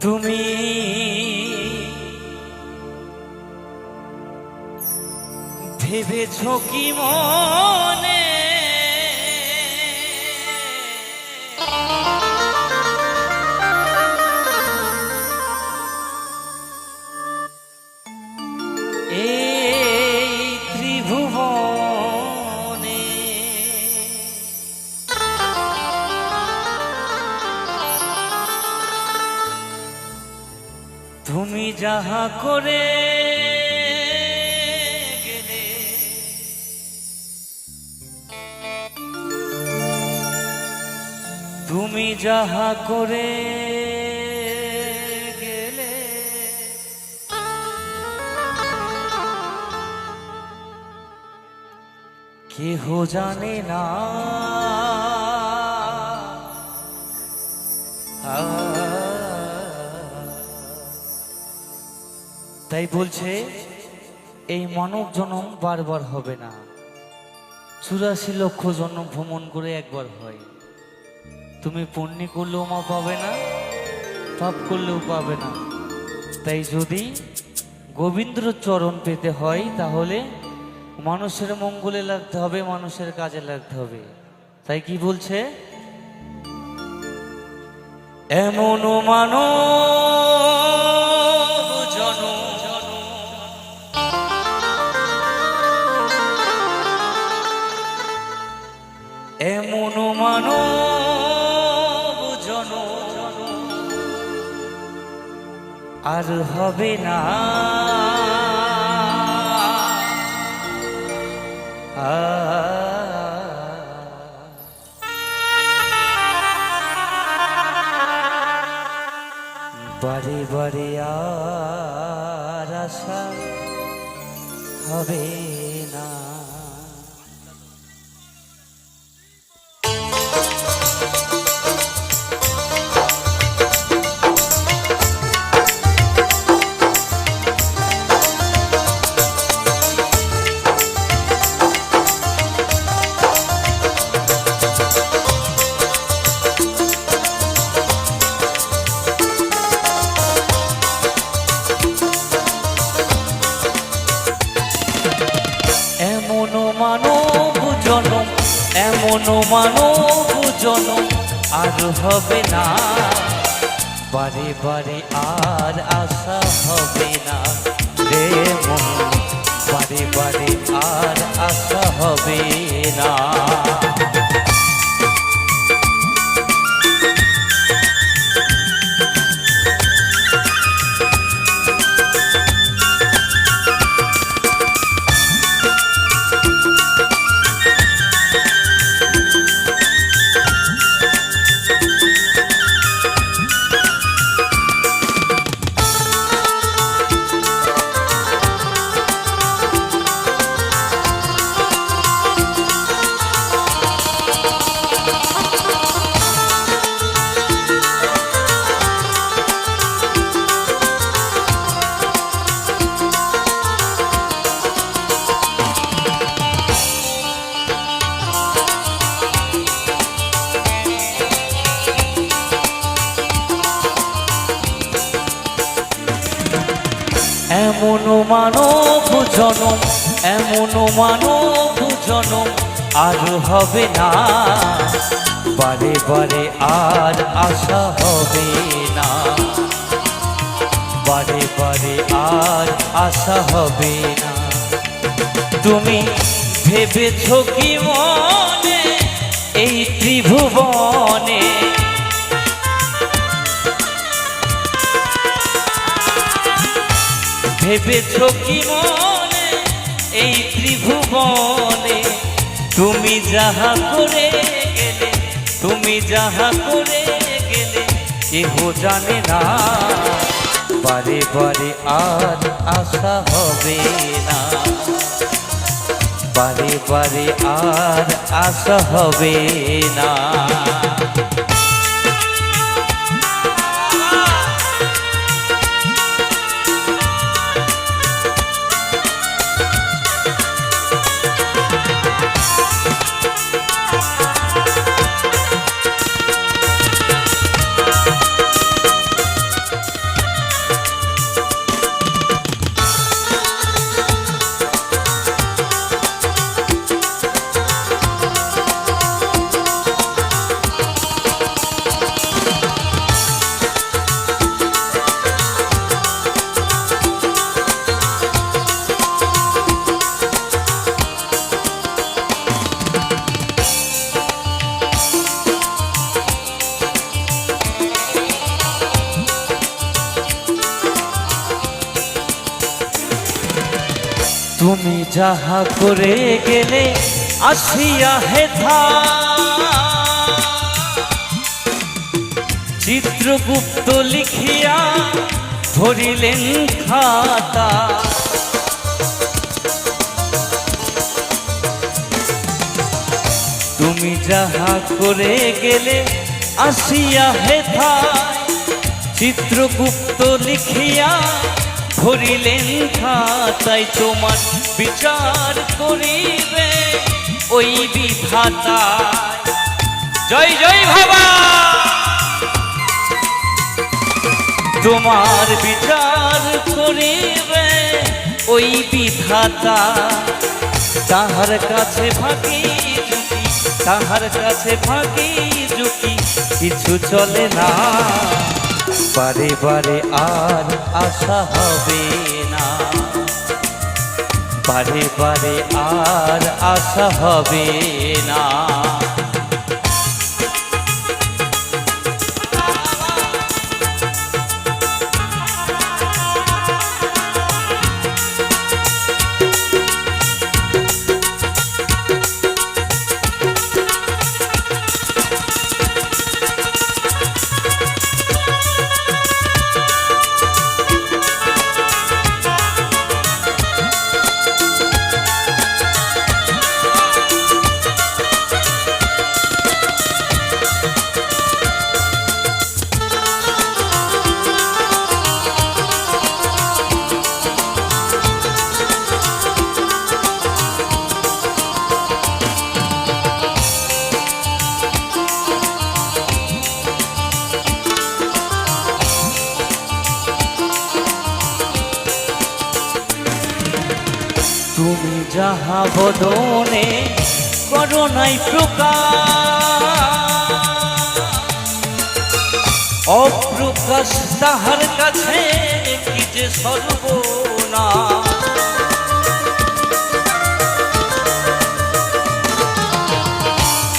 তুমি ভেবেছ কি মনে এই ত্রিভুবনে তুমি যাহা করে গেলে তুমি যাহা করে গেলে কেহ জানে না তাই বলছে এই মানব জন্ম বারবার হবে না, ৮৪ লক্ষ জন্ম ভ্রমণ করে একবার হয়। তুমি পুণ্য করলেও মা পাবে না, পাপ করলেও পাবে না। তাই যদি গোবিন্দর চরণ পেতে হয় তাহলে মানুষের মঙ্গলে লাগতে হবে, মানুষের কাজে লাগতে হবে। তাই কি বলছে, এমন মানব জনম এমন মানব জনম আর হবে না। বারে বারে আর আশা হবে না। এমন মানব জনম আর হবে না, বারে বারে আর আশা হবে না রে মন, বারে বারে আর আশা হবে না। এমন মানব জনম এমন মানব জনম আর হবে না, বারে বারে আর আশা হবে না, বারে বারে আর আশা হবে না। তুমি ভেবেছ কি মনে এই ত্রিভুবনে ভেবেছ কি মনে এই ত্রিভুবনে তুমি যাহা করে গেলে, তুমি যাহা করে গেলে কেহ জানে না, বারে বারে আর আশা হবে না, বারে বারে আর আশা হবে না। তুমি যাহা করে গেলে আসিয়া হেথা, চিত্রগুপ্ত লিখিয়া ধরিলেন খাতা। তুমি যাহা করে গেলে আসিয়া হেথা, চিত্রগুপ্ত লিখিয়া ধরিলেন খাতায়। তোমার বিচার করিবে ওই বিধাতা। জয় জয় বাবা। তোমার বিচার করিবে ওই বিধাতা। তাহার কাছে ফাঁকি ঝুঁকি, তাহার কাছে ফাঁকি ঝুঁকি কিছু চলে না। বারে বারে আর আশা হবে না, বারে বারে আর আশা হবে না। তুমি যাহা বদনে করো নাই প্রকাশ, অপ্রকাশ তাহার কাছে কি যে সর্বনাশ।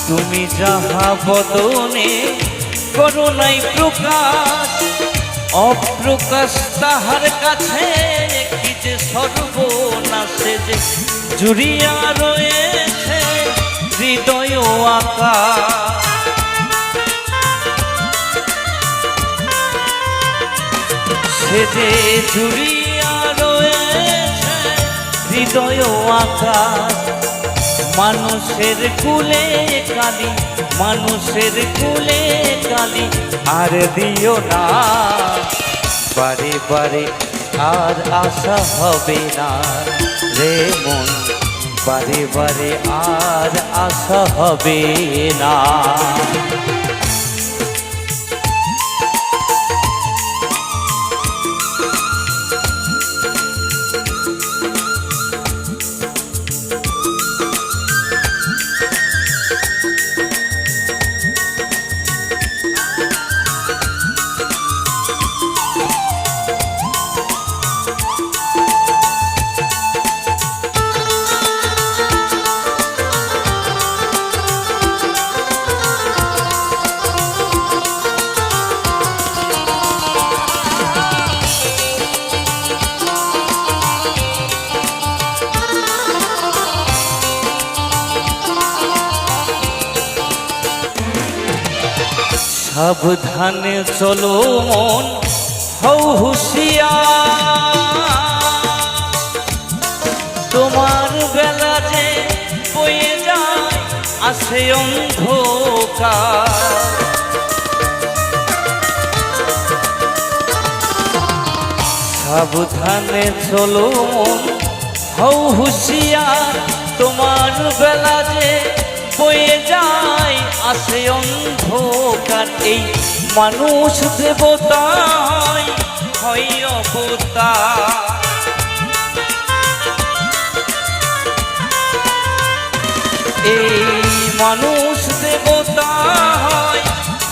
তুমি যাহা বদনে করো নাই প্রকাশ, অপ্রকাশ তাহার কাছে কি যে সর্বনাশে। যে জুড়িয়া রয়েছে হৃদয় আকাশ, সে যে জুড়িয়া রয়েছে হৃদয় আকাশ। মানুষের কুলে কালি, মানুষের কুলে কালি আর দিও না। বারে বারে আর আশা হবে না রে মন, বারে বারে আর আশা হবে না। সাবধানে চলো মন হও হুঁশিয়ার, তোমার বেলা যে বয়ে যায় আসে অন্ধকার। সাবধানে চলো মন হও হুঁশিয়ার, তোমার বেলা যে বয়ে যায় আসে অন্ধকার। এই মানুষ দেবতা হয় অবতার, এই মানুষ দেবতা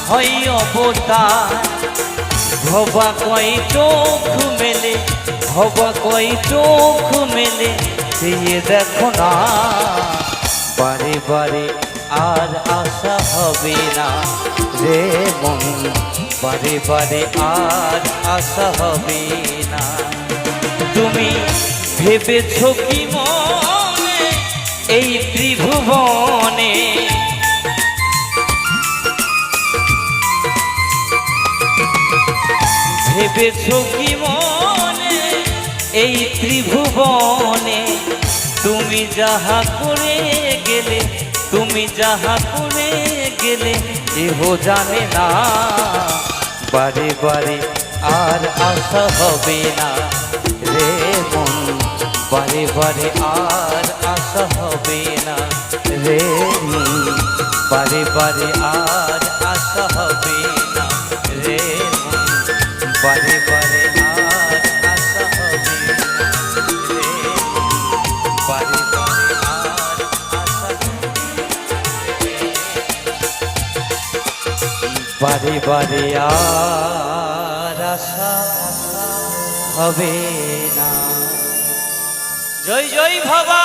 হয় অবতার। ভবা কয় চোখ মেলে, ভবা কয় চোখ মেলে চেয়ে দেখো না। বারে বারে আর আশা হবে না রে মন, বারে বারে আর আশা হবে না। তুমি ভেবেছ কি মনে এই ত্রিভুবনে ভেবেছ কি মনে এই ত্রিভুবনে তুমি যাহা করে গেলে তুমি যাহা করে গেলে কেহ জানে না বারে বারে আর আশা হবে না রে মন বারে বারে আর আশা হবে না রে মন বারে বারে আর আশা হবে না রে মন বারে বারে আর আশা হবে না রে মন বারে বারে আর আশা বারে বারে আর আশা হবে না। জয় জয় ভবা।